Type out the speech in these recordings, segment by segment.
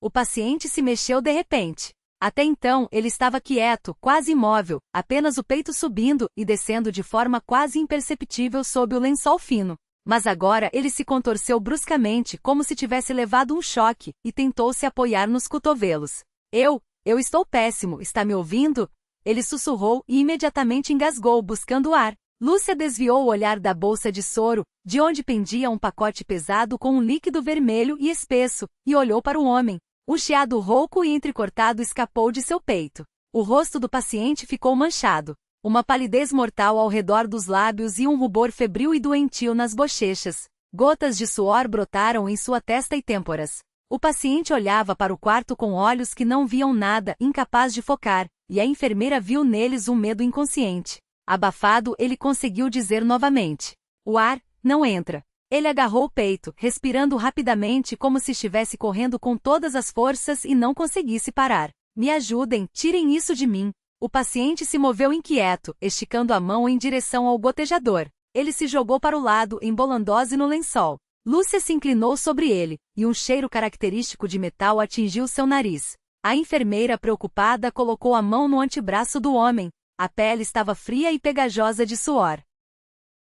O paciente se mexeu de repente. Até então, ele estava quieto, quase imóvel, apenas o peito subindo e descendo de forma quase imperceptível sob o lençol fino. Mas agora ele se contorceu bruscamente como se tivesse levado um choque, e tentou se apoiar nos cotovelos. Eu estou péssimo, está me ouvindo? Ele sussurrou e imediatamente engasgou buscando ar. Lúcia desviou o olhar da bolsa de soro, de onde pendia um pacote pesado com um líquido vermelho e espesso, e olhou para o homem. Um chiado rouco e entrecortado escapou de seu peito. O rosto do paciente ficou manchado. Uma palidez mortal ao redor dos lábios e um rubor febril e doentio nas bochechas. Gotas de suor brotaram em sua testa e têmporas. O paciente olhava para o quarto com olhos que não viam nada, incapaz de focar, e a enfermeira viu neles um medo inconsciente. Abafado, ele conseguiu dizer novamente: "O ar não entra." Ele agarrou o peito, respirando rapidamente como se estivesse correndo com todas as forças e não conseguisse parar. "Me ajudem, tirem isso de mim." O paciente se moveu inquieto, esticando a mão em direção ao gotejador. Ele se jogou para o lado, embolando-se no lençol. Lúcia se inclinou sobre ele, e um cheiro característico de metal atingiu seu nariz. A enfermeira, preocupada, colocou a mão no antebraço do homem. A pele estava fria e pegajosa de suor.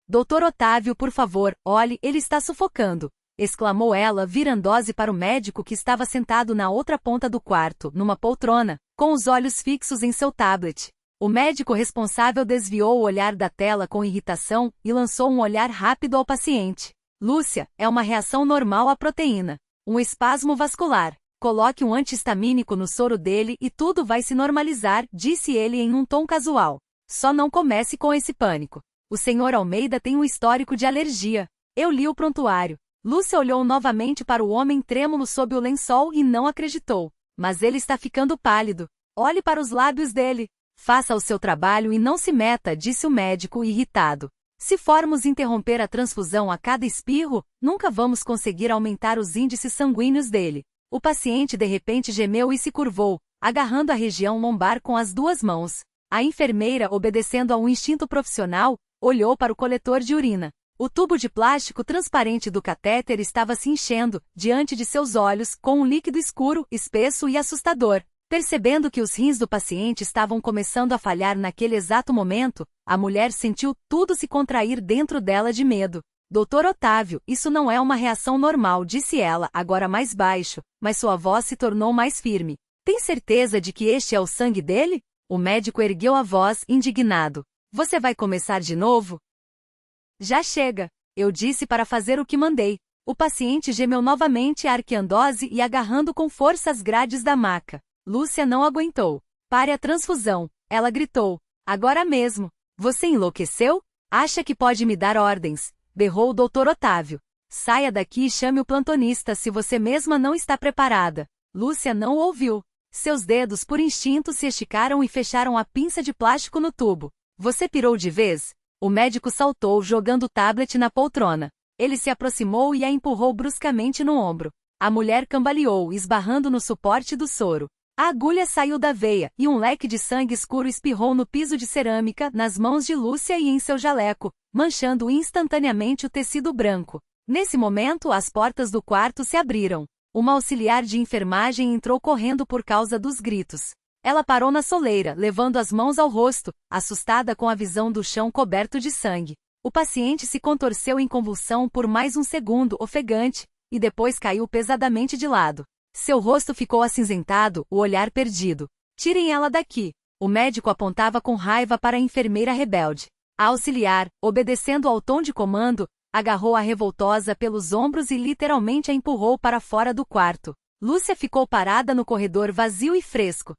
"Doutor Otávio, por favor, olhe, ele está sufocando", exclamou ela, virando-se para o médico que estava sentado na outra ponta do quarto, numa poltrona, com os olhos fixos em seu tablet. O médico responsável desviou o olhar da tela com irritação e lançou um olhar rápido ao paciente. "Lúcia, é uma reação normal à proteína. Um espasmo vascular. Coloque um anti-histamínico no soro dele e tudo vai se normalizar", disse ele em um tom casual. "Só não comece com esse pânico. O Sr. Almeida tem um histórico de alergia." Eu li o prontuário. Lúcia olhou novamente para o homem trêmulo sob o lençol e não acreditou. "Mas ele está ficando pálido. Olhe para os lábios dele." "Faça o seu trabalho e não se meta", disse o médico irritado. "Se formos interromper a transfusão a cada espirro, nunca vamos conseguir aumentar os índices sanguíneos dele." O paciente de repente gemeu e se curvou, agarrando a região lombar com as duas mãos. A enfermeira, obedecendo a um instinto profissional, olhou para o coletor de urina. O tubo de plástico transparente do catéter estava se enchendo, diante de seus olhos, com um líquido escuro, espesso e assustador. Percebendo que os rins do paciente estavam começando a falhar naquele exato momento, a mulher sentiu tudo se contrair dentro dela de medo. "Doutor Otávio, isso não é uma reação normal", disse ela, agora mais baixo, mas sua voz se tornou mais firme. "Tem certeza de que este é o sangue dele?" O médico ergueu a voz, indignado. "Você vai começar de novo?" "Já chega", eu disse para fazer o que mandei. O paciente gemeu novamente, arqueando-se e agarrando com força as grades da maca. Lúcia não aguentou. "Pare a transfusão", ela gritou. "Agora mesmo." "Você enlouqueceu? Acha que pode me dar ordens?" berrou o Dr. Otávio. "Saia daqui e chame o plantonista se você mesma não está preparada." Lúcia não o ouviu. Seus dedos por instinto se esticaram e fecharam a pinça de plástico no tubo. "Você pirou de vez?" O médico saltou, jogando o tablet na poltrona. Ele se aproximou e a empurrou bruscamente no ombro. A mulher cambaleou, esbarrando no suporte do soro. A agulha saiu da veia, e um leque de sangue escuro espirrou no piso de cerâmica, nas mãos de Lúcia e em seu jaleco, manchando instantaneamente o tecido branco. Nesse momento, as portas do quarto se abriram. Uma auxiliar de enfermagem entrou correndo por causa dos gritos. Ela parou na soleira, levando as mãos ao rosto, assustada com a visão do chão coberto de sangue. O paciente se contorceu em convulsão por mais um segundo, ofegante, e depois caiu pesadamente de lado. Seu rosto ficou acinzentado, o olhar perdido. "Tirem ela daqui." O médico apontava com raiva para a enfermeira rebelde. A auxiliar, obedecendo ao tom de comando, agarrou a revoltosa pelos ombros e literalmente a empurrou para fora do quarto. Lúcia ficou parada no corredor vazio e fresco.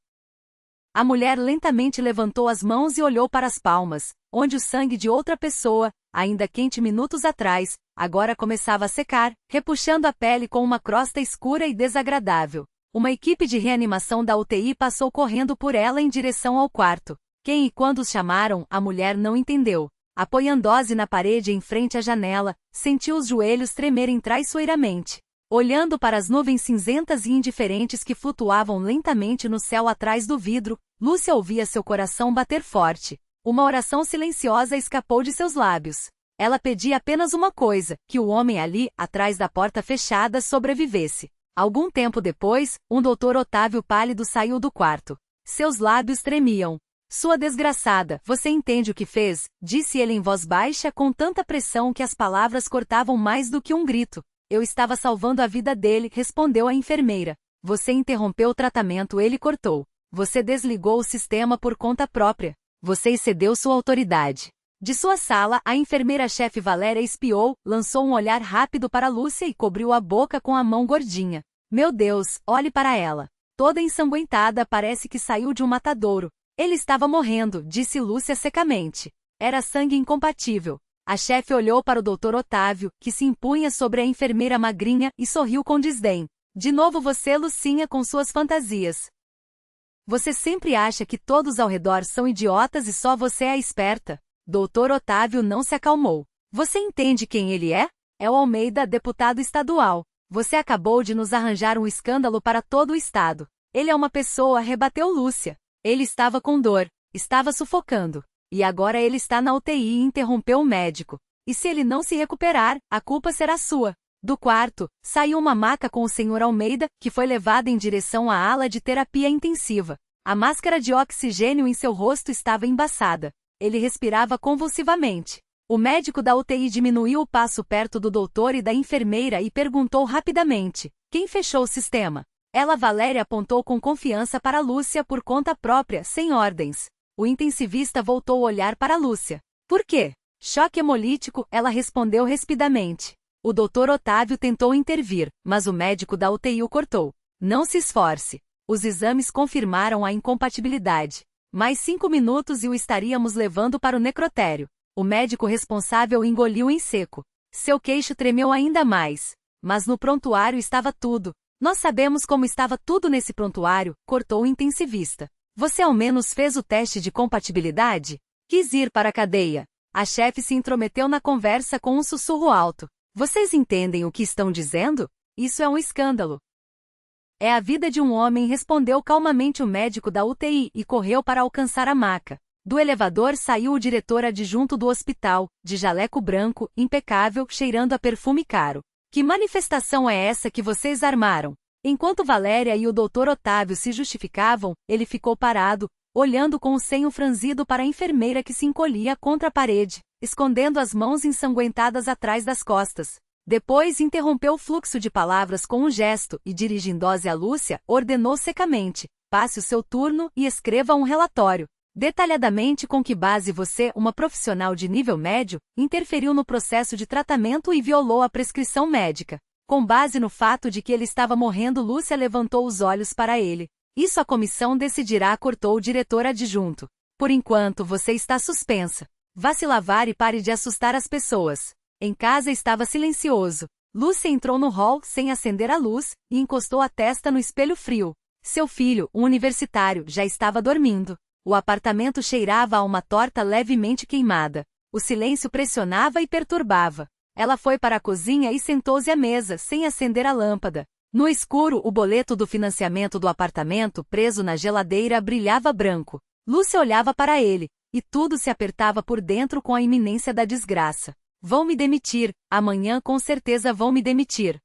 A mulher lentamente levantou as mãos e olhou para as palmas, onde o sangue de outra pessoa, ainda quente minutos atrás, agora começava a secar, repuxando a pele com uma crosta escura e desagradável. Uma equipe de reanimação da UTI passou correndo por ela em direção ao quarto. Quem e quando os chamaram, a mulher não entendeu. Apoiando-se na parede em frente à janela, sentiu os joelhos tremerem traiçoeiramente. Olhando para as nuvens cinzentas e indiferentes que flutuavam lentamente no céu atrás do vidro, Lúcia ouvia seu coração bater forte. Uma oração silenciosa escapou de seus lábios. Ela pedia apenas uma coisa, que o homem ali, atrás da porta fechada, sobrevivesse. Algum tempo depois, um doutor Otávio pálido saiu do quarto. Seus lábios tremiam. Sua desgraçada, você entende o que fez? Disse ele em voz baixa com tanta pressão que as palavras cortavam mais do que um grito. Eu estava salvando a vida dele, respondeu a enfermeira. Você interrompeu o tratamento, ele cortou. Você desligou o sistema por conta própria. Você excedeu sua autoridade. De sua sala, a enfermeira-chefe Valéria espiou, lançou um olhar rápido para Lúcia e cobriu a boca com a mão gordinha. Meu Deus, olhe para ela. Toda ensanguentada, parece que saiu de um matadouro. Ele estava morrendo, disse Lúcia secamente. Era sangue incompatível. A chefe olhou para o Dr. Otávio, que se impunha sobre a enfermeira magrinha, e sorriu com desdém. De novo você, Lucinha, com suas fantasias. Você sempre acha que todos ao redor são idiotas e só você é a esperta. Dr. Otávio não se acalmou. Você entende quem ele é? É o Almeida, deputado estadual. Você acabou de nos arranjar um escândalo para todo o estado. Ele é uma pessoa, rebateu Lúcia. Ele estava com dor, estava sufocando. E agora ele está na UTI, interrompeu o médico. E se ele não se recuperar, a culpa será sua. Do quarto, saiu uma maca com o Sr. Almeida, que foi levada em direção à ala de terapia intensiva. A máscara de oxigênio em seu rosto estava embaçada. Ele respirava convulsivamente. O médico da UTI diminuiu o passo perto do doutor e da enfermeira e perguntou rapidamente: quem fechou o sistema? Ela, Valéria, apontou com confiança para Lúcia por conta própria, sem ordens. O intensivista voltou o olhar para Lúcia. Por quê? Choque hemolítico, ela respondeu rispidamente. O Dr. Otávio tentou intervir, mas o médico da UTI o cortou. Não se esforce. Os exames confirmaram a incompatibilidade. Mais 5 minutos e o estaríamos levando para o necrotério. O médico responsável engoliu em seco. Seu queixo tremeu ainda mais. Mas no prontuário estava tudo. Nós sabemos como estava tudo nesse prontuário, cortou o intensivista. Você ao menos fez o teste de compatibilidade? Quis ir para a cadeia. A chefe se intrometeu na conversa com um sussurro alto. Vocês entendem o que estão dizendo? Isso é um escândalo. É a vida de um homem, respondeu calmamente o médico da UTI e correu para alcançar a maca. Do elevador saiu o diretor adjunto do hospital, de jaleco branco, impecável, cheirando a perfume caro. Que manifestação é essa que vocês armaram? Enquanto Valéria e o Dr. Otávio se justificavam, ele ficou parado, olhando com o senho franzido para a enfermeira que se encolhia contra a parede, escondendo as mãos ensanguentadas atrás das costas. Depois interrompeu o fluxo de palavras com um gesto e, dirigindo-se a Lúcia, ordenou secamente: passe o seu turno e escreva um relatório. Detalhadamente com que base você, uma profissional de nível médio, interferiu no processo de tratamento e violou a prescrição médica. Com base no fato de que ele estava morrendo, Lúcia levantou os olhos para ele. Isso a comissão decidirá, cortou o diretor adjunto. Por enquanto você está suspensa. Vá se lavar e pare de assustar as pessoas. Em casa estava silencioso. Lúcia entrou no hall sem acender a luz e encostou a testa no espelho frio. Seu filho, um universitário, já estava dormindo. O apartamento cheirava a uma torta levemente queimada. O silêncio pressionava e perturbava. Ela foi para a cozinha e sentou-se à mesa, sem acender a lâmpada. No escuro, o boleto do financiamento do apartamento, preso na geladeira, brilhava branco. Lúcia olhava para ele, e tudo se apertava por dentro com a iminência da desgraça. Vão me demitir, amanhã com certeza vão me demitir.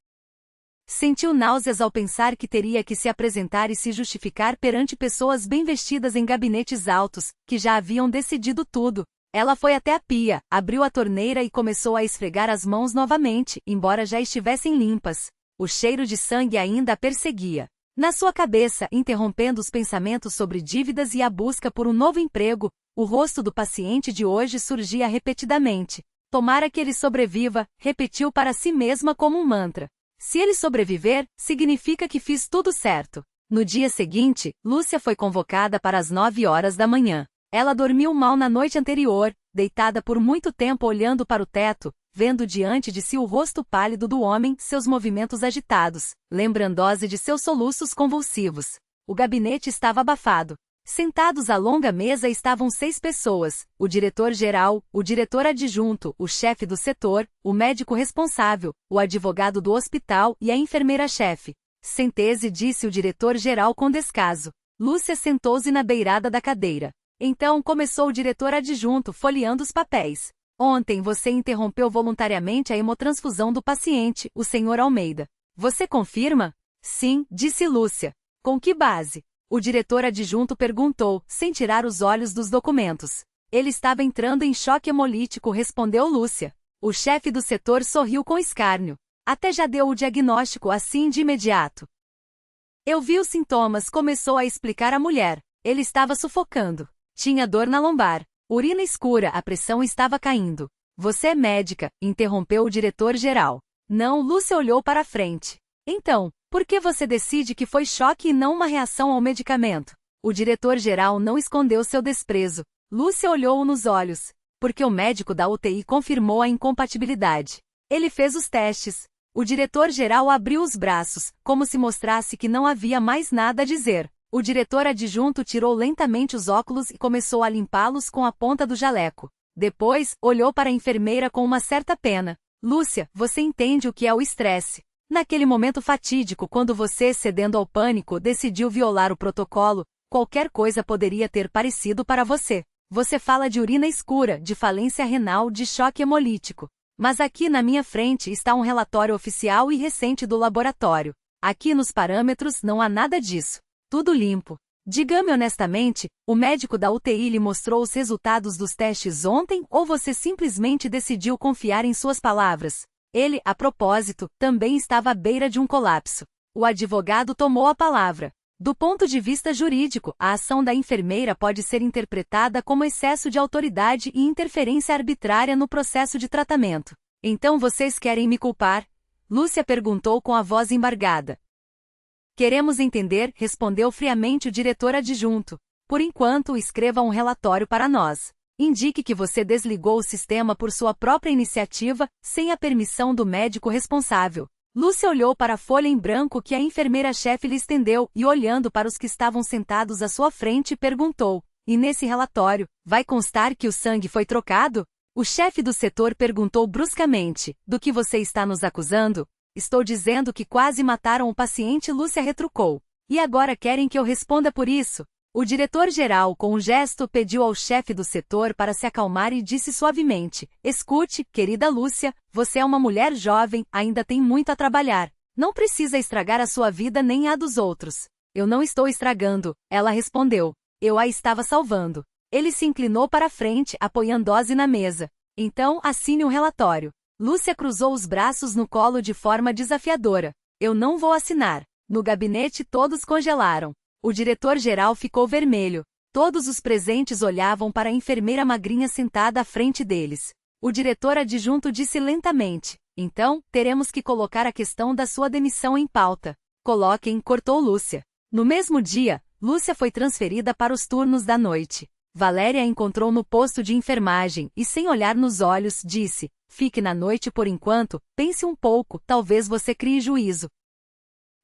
Sentiu náuseas ao pensar que teria que se apresentar e se justificar perante pessoas bem vestidas em gabinetes altos, que já haviam decidido tudo. Ela foi até a pia, abriu a torneira e começou a esfregar as mãos novamente, embora já estivessem limpas. O cheiro de sangue ainda a perseguia. Na sua cabeça, interrompendo os pensamentos sobre dívidas e a busca por um novo emprego, o rosto do paciente de hoje surgia repetidamente. Tomara que ele sobreviva, repetiu para si mesma como um mantra. Se ele sobreviver, significa que fiz tudo certo. No dia seguinte, Lúcia foi convocada para as 9 horas da manhã. Ela dormiu mal na noite anterior, deitada por muito tempo olhando para o teto, vendo diante de si o rosto pálido do homem, seus movimentos agitados, lembrando-se de seus soluços convulsivos. O gabinete estava abafado. Sentados à longa mesa estavam 6 pessoas, o diretor-geral, o diretor adjunto, o chefe do setor, o médico responsável, o advogado do hospital e a enfermeira-chefe. Sente-se, disse o diretor-geral com descaso. Lúcia sentou-se na beirada da cadeira. Então começou o diretor adjunto folheando os papéis. Ontem você interrompeu voluntariamente a hemotransfusão do paciente, o Sr. Almeida. Você confirma? Sim, disse Lúcia. Com que base? O diretor adjunto perguntou, sem tirar os olhos dos documentos. Ele estava entrando em choque hemolítico, respondeu Lúcia. O chefe do setor sorriu com escárnio. Até já deu o diagnóstico assim de imediato. Eu vi os sintomas, começou a explicar a mulher. Ele estava sufocando. Tinha dor na lombar. Urina escura, a pressão estava caindo. Você é médica, interrompeu o diretor-geral. Não, Lúcia olhou para a frente. Então, por que você decide que foi choque e não uma reação ao medicamento? O diretor-geral não escondeu seu desprezo. Lúcia olhou-o nos olhos. Porque o médico da UTI confirmou a incompatibilidade. Ele fez os testes. O diretor-geral abriu os braços, como se mostrasse que não havia mais nada a dizer. O diretor adjunto tirou lentamente os óculos e começou a limpá-los com a ponta do jaleco. Depois, olhou para a enfermeira com uma certa pena. Lúcia, você entende o que é o estresse. Naquele momento fatídico, quando você, cedendo ao pânico, decidiu violar o protocolo, qualquer coisa poderia ter parecido para você. Você fala de urina escura, de falência renal, de choque hemolítico. Mas aqui na minha frente está um relatório oficial e recente do laboratório. Aqui nos parâmetros não há nada disso. Tudo limpo. Diga-me honestamente, o médico da UTI lhe mostrou os resultados dos testes ontem ou você simplesmente decidiu confiar em suas palavras? Ele, a propósito, também estava à beira de um colapso. O advogado tomou a palavra. Do ponto de vista jurídico, a ação da enfermeira pode ser interpretada como excesso de autoridade e interferência arbitrária no processo de tratamento. Então vocês querem me culpar? Lúcia perguntou com a voz embargada. Queremos entender, respondeu friamente o diretor adjunto. Por enquanto, escreva um relatório para nós. Indique que você desligou o sistema por sua própria iniciativa, sem a permissão do médico responsável. Lúcia olhou para a folha em branco que a enfermeira-chefe lhe estendeu e, olhando para os que estavam sentados à sua frente, perguntou: e nesse relatório, vai constar que o sangue foi trocado? O chefe do setor perguntou bruscamente: do que você está nos acusando? Estou dizendo que quase mataram o paciente, Lúcia retrucou. E agora querem que eu responda por isso? O diretor-geral, com um gesto, pediu ao chefe do setor para se acalmar e disse suavemente: escute, querida Lúcia, você é uma mulher jovem, ainda tem muito a trabalhar. Não precisa estragar a sua vida nem a dos outros. Eu não estou estragando, ela respondeu. Eu a estava salvando. Ele se inclinou para a frente, apoiando-se na mesa. Então, assine um relatório. Lúcia cruzou os braços no colo de forma desafiadora. Eu não vou assinar. No gabinete todos congelaram. O diretor-geral ficou vermelho. Todos os presentes olhavam para a enfermeira magrinha sentada à frente deles. O diretor adjunto disse lentamente: então, teremos que colocar a questão da sua demissão em pauta. Coloquem, cortou Lúcia. No mesmo dia, Lúcia foi transferida para os turnos da noite. Valéria a encontrou no posto de enfermagem e, sem olhar nos olhos, disse: fique na noite por enquanto, pense um pouco, talvez você crie juízo.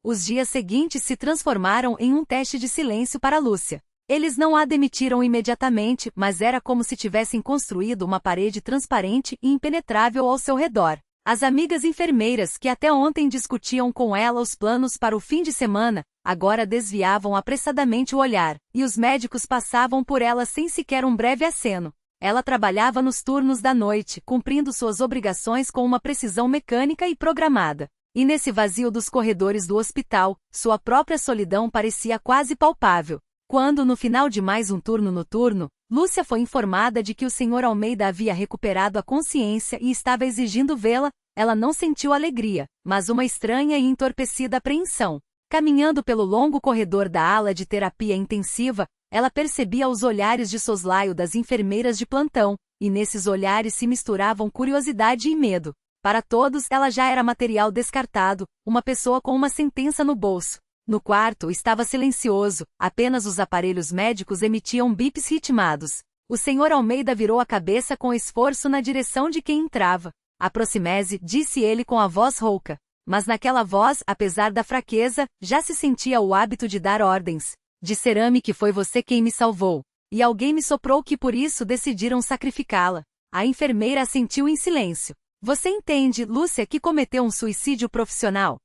Os dias seguintes se transformaram em um teste de silêncio para Lúcia. Eles não a demitiram imediatamente, mas era como se tivessem construído uma parede transparente e impenetrável ao seu redor. As amigas enfermeiras que até ontem discutiam com ela os planos para o fim de semana, agora desviavam apressadamente o olhar, e os médicos passavam por ela sem sequer um breve aceno. Ela trabalhava nos turnos da noite, cumprindo suas obrigações com uma precisão mecânica e programada. E nesse vazio dos corredores do hospital, sua própria solidão parecia quase palpável. Quando, no final de mais um turno noturno, Lúcia foi informada de que o Sr. Almeida havia recuperado a consciência e estava exigindo vê-la, ela não sentiu alegria, mas uma estranha e entorpecida apreensão. Caminhando pelo longo corredor da ala de terapia intensiva, ela percebia os olhares de soslaio das enfermeiras de plantão, e nesses olhares se misturavam curiosidade e medo. Para todos, ela já era material descartado, uma pessoa com uma sentença no bolso. No quarto estava silencioso, apenas os aparelhos médicos emitiam bips ritmados. O Sr. Almeida virou a cabeça com esforço na direção de quem entrava. Aproxime-se, disse ele com a voz rouca. Mas naquela voz, apesar da fraqueza, já se sentia o hábito de dar ordens. Disseram-me que foi você quem me salvou. E alguém me soprou que por isso decidiram sacrificá-la. A enfermeira assentiu em silêncio. Você entende, Lúcia, que cometeu um suicídio profissional?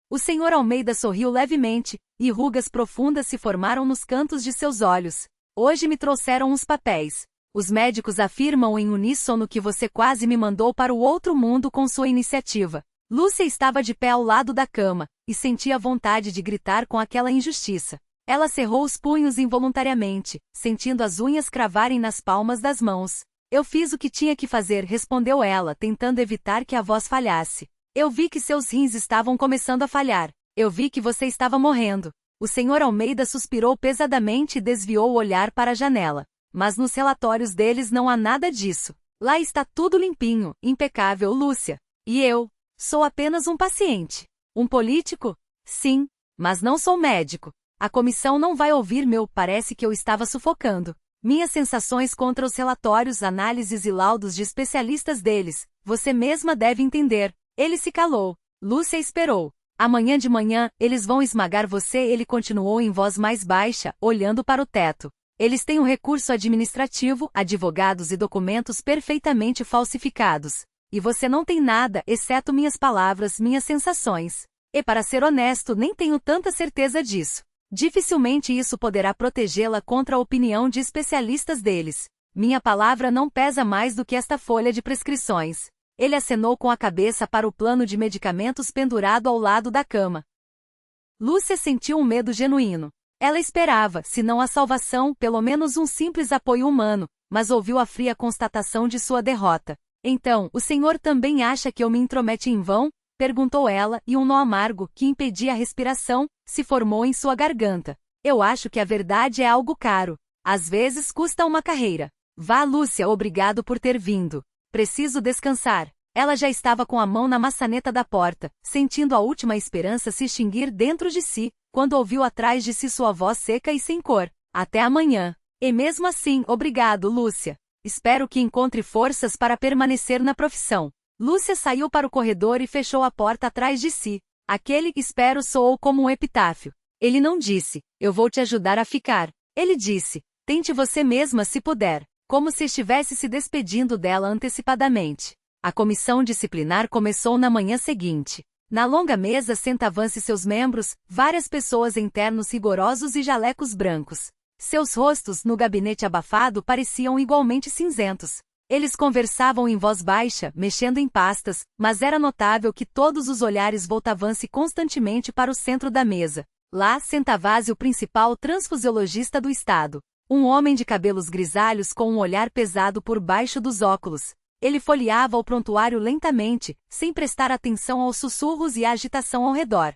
O Sr. Almeida sorriu levemente, e rugas profundas se formaram nos cantos de seus olhos. Hoje me trouxeram uns papéis. Os médicos afirmam em uníssono que você quase me mandou para o outro mundo com sua iniciativa. Lúcia estava de pé ao lado da cama, e sentia vontade de gritar com aquela injustiça. Ela cerrou os punhos involuntariamente, sentindo as unhas cravarem nas palmas das mãos. Eu fiz o que tinha que fazer, respondeu ela, tentando evitar que a voz falhasse. Eu vi que seus rins estavam começando a falhar. Eu vi que você estava morrendo. O Sr. Almeida suspirou pesadamente e desviou o olhar para a janela. Mas nos relatórios deles não há nada disso. Lá está tudo limpinho, impecável, Lúcia. E eu? Sou apenas um paciente. Um político? Sim, mas não sou médico. A comissão não vai ouvir parece que eu estava sufocando. Minhas sensações contra os relatórios, análises e laudos de especialistas deles, você mesma deve entender. Ele se calou. Lúcia esperou. Amanhã de manhã, eles vão esmagar você, ele continuou em voz mais baixa, olhando para o teto. Eles têm um recurso administrativo, advogados e documentos perfeitamente falsificados. E você não tem nada, exceto minhas palavras, minhas sensações. E para ser honesto, nem tenho tanta certeza disso. Dificilmente isso poderá protegê-la contra a opinião de especialistas deles. Minha palavra não pesa mais do que esta folha de prescrições. Ele acenou com a cabeça para o plano de medicamentos pendurado ao lado da cama. Lúcia sentiu um medo genuíno. Ela esperava, se não a salvação, pelo menos um simples apoio humano, mas ouviu a fria constatação de sua derrota. Então, o senhor também acha que eu me intrometi em vão? Perguntou ela, e um nó amargo, que impedia a respiração, se formou em sua garganta. Eu acho que a verdade é algo caro. Às vezes custa uma carreira. Vá, Lúcia, obrigado por ter vindo. Preciso descansar. Ela já estava com a mão na maçaneta da porta, sentindo a última esperança se extinguir dentro de si, quando ouviu atrás de si sua voz seca e sem cor. Até amanhã. E mesmo assim, obrigado, Lúcia. Espero que encontre forças para permanecer na profissão. Lúcia saiu para o corredor e fechou a porta atrás de si. Aquele espero soou como um epitáfio. Ele não disse, eu vou te ajudar a ficar. Ele disse, tente você mesma se puder, como se estivesse se despedindo dela antecipadamente. A comissão disciplinar começou na manhã seguinte. Na longa mesa sentavam-se seus membros, várias pessoas em ternos rigorosos e jalecos brancos. Seus rostos, no gabinete abafado, pareciam igualmente cinzentos. Eles conversavam em voz baixa, mexendo em pastas, mas era notável que todos os olhares voltavam-se constantemente para o centro da mesa. Lá sentava-se o principal transfusiologista do estado. Um homem de cabelos grisalhos com um olhar pesado por baixo dos óculos. Ele folheava o prontuário lentamente, sem prestar atenção aos sussurros e à agitação ao redor.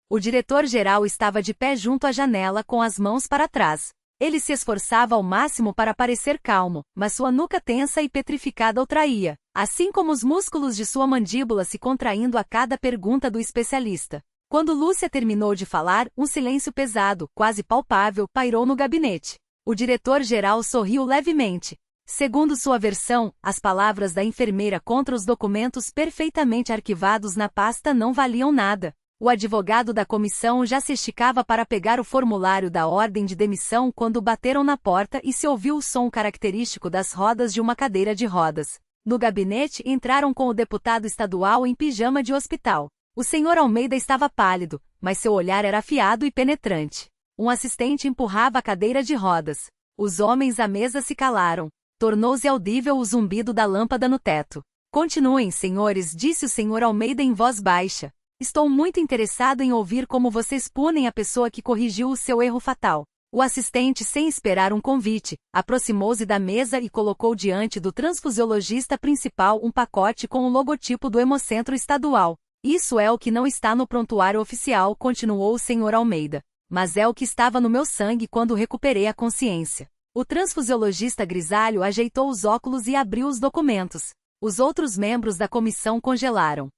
O diretor-geral estava de pé junto à janela com as mãos para trás. Ele se esforçava ao máximo para parecer calmo, mas sua nuca tensa e petrificada o traía, assim como os músculos de sua mandíbula se contraindo a cada pergunta do especialista. Quando Lúcia terminou de falar, um silêncio pesado, quase palpável, pairou no gabinete. O diretor-geral sorriu levemente. Segundo sua versão, as palavras da enfermeira contra os documentos perfeitamente arquivados na pasta não valiam nada. O advogado da comissão já se esticava para pegar o formulário da ordem de demissão quando bateram na porta e se ouviu o som característico das rodas de uma cadeira de rodas. No gabinete entraram com o deputado estadual em pijama de hospital. O Sr. Almeida estava pálido, mas seu olhar era afiado e penetrante. Um assistente empurrava a cadeira de rodas. Os homens à mesa se calaram. Tornou-se audível o zumbido da lâmpada no teto. Continuem, senhores, disse o Sr. Almeida em voz baixa. Estou muito interessado em ouvir como vocês punem a pessoa que corrigiu o seu erro fatal. O assistente, sem esperar um convite, aproximou-se da mesa e colocou diante do transfusiologista principal um pacote com o logotipo do Hemocentro Estadual. Isso é o que não está no prontuário oficial, continuou o Sr. Almeida. Mas é o que estava no meu sangue quando recuperei a consciência. O transfusiologista grisalho ajeitou os óculos e abriu os documentos. Os outros membros da comissão congelaram.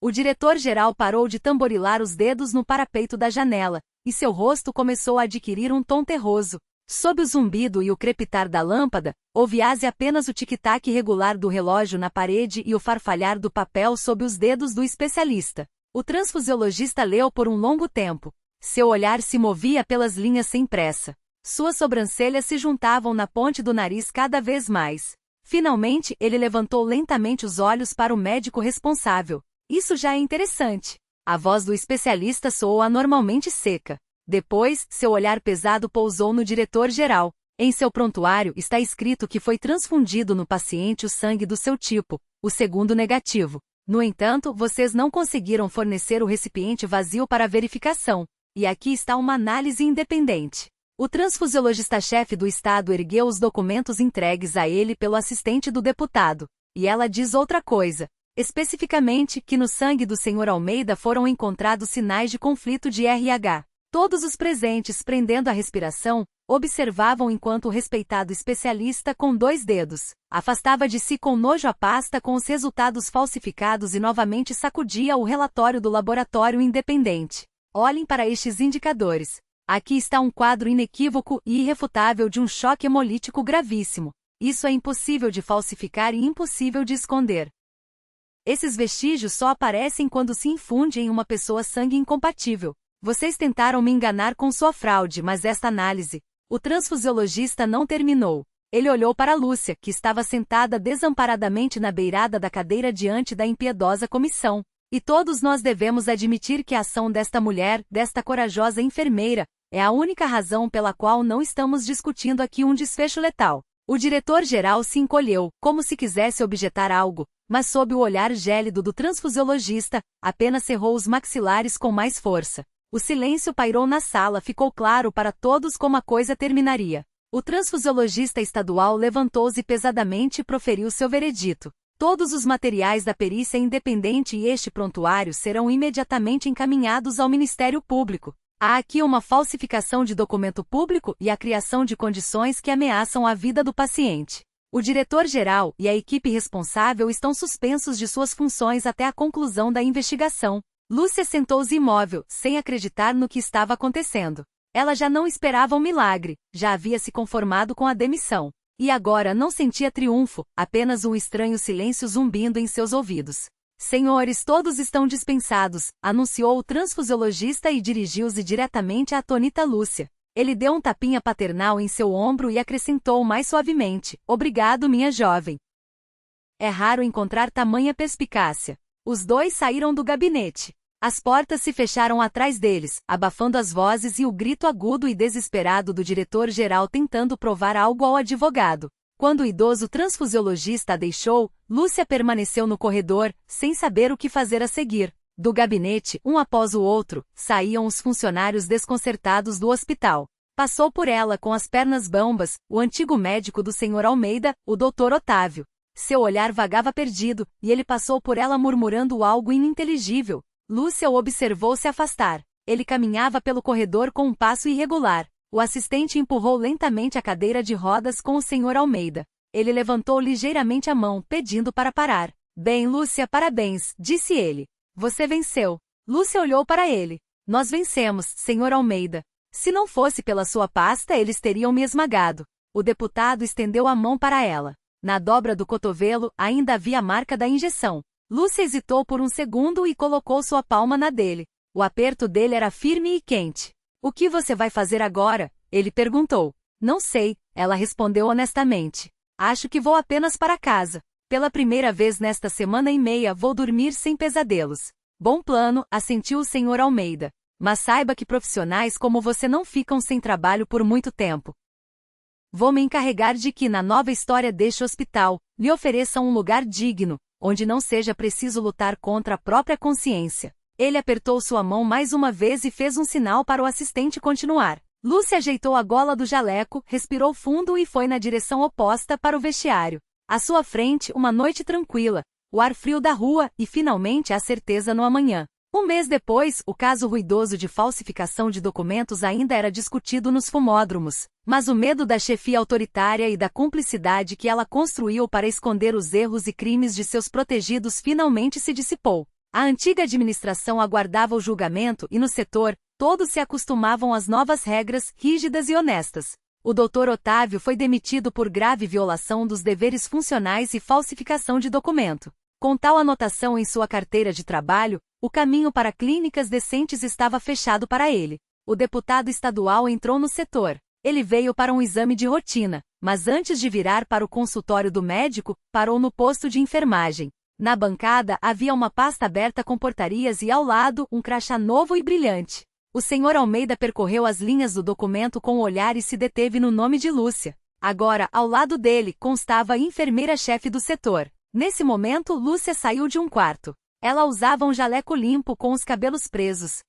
O diretor-geral parou de tamborilar os dedos no parapeito da janela, e seu rosto começou a adquirir um tom terroso. Sob o zumbido e o crepitar da lâmpada, ouvia-se apenas o tic-tac regular do relógio na parede e o farfalhar do papel sob os dedos do especialista. O transfusiologista leu por um longo tempo. Seu olhar se movia pelas linhas sem pressa. Suas sobrancelhas se juntavam na ponte do nariz cada vez mais. Finalmente, ele levantou lentamente os olhos para o médico responsável. Isso já é interessante. A voz do especialista soou anormalmente seca. Depois, seu olhar pesado pousou no diretor-geral. Em seu prontuário está escrito que foi transfundido no paciente o sangue do seu tipo, o segundo negativo. No entanto, vocês não conseguiram fornecer o recipiente vazio para verificação. E aqui está uma análise independente. O transfusiologista-chefe do Estado ergueu os documentos entregues a ele pelo assistente do deputado. E ela diz outra coisa. Especificamente que no sangue do Sr. Almeida foram encontrados sinais de conflito de RH. Todos os presentes, prendendo a respiração, observavam enquanto o respeitado especialista com 2 dedos afastava de si com nojo a pasta com os resultados falsificados e novamente sacudia o relatório do laboratório independente. Olhem para estes indicadores. Aqui está um quadro inequívoco e irrefutável de um choque hemolítico gravíssimo. Isso é impossível de falsificar e impossível de esconder. Esses vestígios só aparecem quando se infunde em uma pessoa sangue incompatível. Vocês tentaram me enganar com sua fraude, mas esta análise... O transfusiologista não terminou. Ele olhou para Lúcia, que estava sentada desamparadamente na beirada da cadeira diante da impiedosa comissão. E todos nós devemos admitir que a ação desta mulher, desta corajosa enfermeira, é a única razão pela qual não estamos discutindo aqui um desfecho letal. O diretor-geral se encolheu, como se quisesse objetar algo, mas sob o olhar gélido do transfusiologista, apenas cerrou os maxilares com mais força. O silêncio pairou na sala, ficou claro para todos como a coisa terminaria. O transfusiologista estadual levantou-se pesadamente e proferiu seu veredito. Todos os materiais da perícia independente e este prontuário serão imediatamente encaminhados ao Ministério Público. Há aqui uma falsificação de documento público e a criação de condições que ameaçam a vida do paciente. O diretor-geral e a equipe responsável estão suspensos de suas funções até a conclusão da investigação. Lúcia sentou-se imóvel, sem acreditar no que estava acontecendo. Ela já não esperava um milagre, já havia se conformado com a demissão. E agora não sentia triunfo, apenas um estranho silêncio zumbindo em seus ouvidos. Senhores, todos estão dispensados, anunciou o transfusiologista e dirigiu-se diretamente à atônita Lúcia. Ele deu um tapinha paternal em seu ombro e acrescentou mais suavemente: obrigado, minha jovem. É raro encontrar tamanha perspicácia. Os 2 saíram do gabinete. As portas se fecharam atrás deles, abafando as vozes e o grito agudo e desesperado do diretor-geral tentando provar algo ao advogado. Quando o idoso transfusiologista a deixou, Lúcia permaneceu no corredor, sem saber o que fazer a seguir. Do gabinete, um após o outro, saíam os funcionários desconcertados do hospital. Passou por ela com as pernas bambas, o antigo médico do Sr. Almeida, o Dr. Otávio. Seu olhar vagava perdido, e ele passou por ela murmurando algo ininteligível. Lúcia o observou se afastar. Ele caminhava pelo corredor com um passo irregular. O assistente empurrou lentamente a cadeira de rodas com o Sr. Almeida. Ele levantou ligeiramente a mão, pedindo para parar. Bem, Lúcia, parabéns, disse ele. Você venceu. Lúcia olhou para ele. Nós vencemos, Sr. Almeida. Se não fosse pela sua pasta, eles teriam me esmagado. O deputado estendeu a mão para ela. Na dobra do cotovelo, ainda havia a marca da injeção. Lúcia hesitou por um segundo e colocou sua palma na dele. O aperto dele era firme e quente. O que você vai fazer agora? Ele perguntou. Não sei, ela respondeu honestamente. Acho que vou apenas para casa. Pela primeira vez nesta semana e meia vou dormir sem pesadelos. Bom plano, assentiu o Sr. Almeida. Mas saiba que profissionais como você não ficam sem trabalho por muito tempo. Vou me encarregar de que na nova história deste hospital, lhe ofereçam um lugar digno, onde não seja preciso lutar contra a própria consciência. Ele apertou sua mão mais uma vez e fez um sinal para o assistente continuar. Lúcia ajeitou a gola do jaleco, respirou fundo e foi na direção oposta para o vestiário. À sua frente, uma noite tranquila, o ar frio da rua e, finalmente, a certeza no amanhã. Um mês depois, o caso ruidoso de falsificação de documentos ainda era discutido nos fumódromos, mas o medo da chefia autoritária e da cumplicidade que ela construiu para esconder os erros e crimes de seus protegidos finalmente se dissipou. A antiga administração aguardava o julgamento e no setor, todos se acostumavam às novas regras, rígidas e honestas. O Dr. Otávio foi demitido por grave violação dos deveres funcionais e falsificação de documento. Com tal anotação em sua carteira de trabalho, o caminho para clínicas decentes estava fechado para ele. O deputado estadual entrou no setor. Ele veio para um exame de rotina, mas antes de virar para o consultório do médico, parou no posto de enfermagem. Na bancada havia uma pasta aberta com portarias e ao lado um crachá novo e brilhante. O Sr. Almeida percorreu as linhas do documento com o olhar e se deteve no nome de Lúcia. Agora, ao lado dele, constava a enfermeira-chefe do setor. Nesse momento, Lúcia saiu de um quarto. Ela usava um jaleco limpo com os cabelos presos.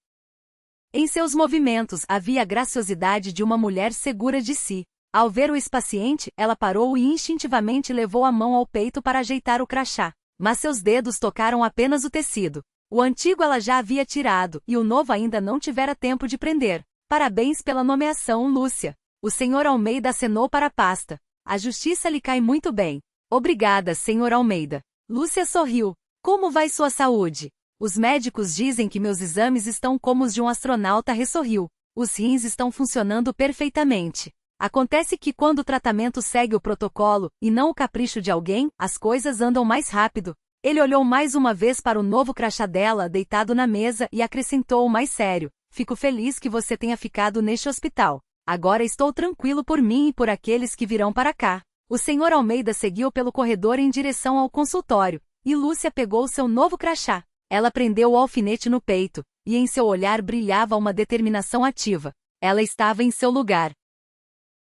Em seus movimentos havia a graciosidade de uma mulher segura de si. Ao ver o ex-paciente, ela parou e instintivamente levou a mão ao peito para ajeitar o crachá. Mas seus dedos tocaram apenas o tecido. O antigo ela já havia tirado, e o novo ainda não tivera tempo de prender. Parabéns pela nomeação, Lúcia. O Sr. Almeida acenou para a pasta. A justiça lhe cai muito bem. Obrigada, Sr. Almeida. Lúcia sorriu. Como vai sua saúde? Os médicos dizem que meus exames estão como os de um astronauta, ressorriu. Os rins estão funcionando perfeitamente. Acontece que quando o tratamento segue o protocolo, e não o capricho de alguém, as coisas andam mais rápido. Ele olhou mais uma vez para o novo crachá dela deitado na mesa e acrescentou mais sério. Fico feliz que você tenha ficado neste hospital. Agora estou tranquilo por mim e por aqueles que virão para cá. O Sr. Almeida seguiu pelo corredor em direção ao consultório, e Lúcia pegou seu novo crachá. Ela prendeu o alfinete no peito, e em seu olhar brilhava uma determinação ativa. Ela estava em seu lugar.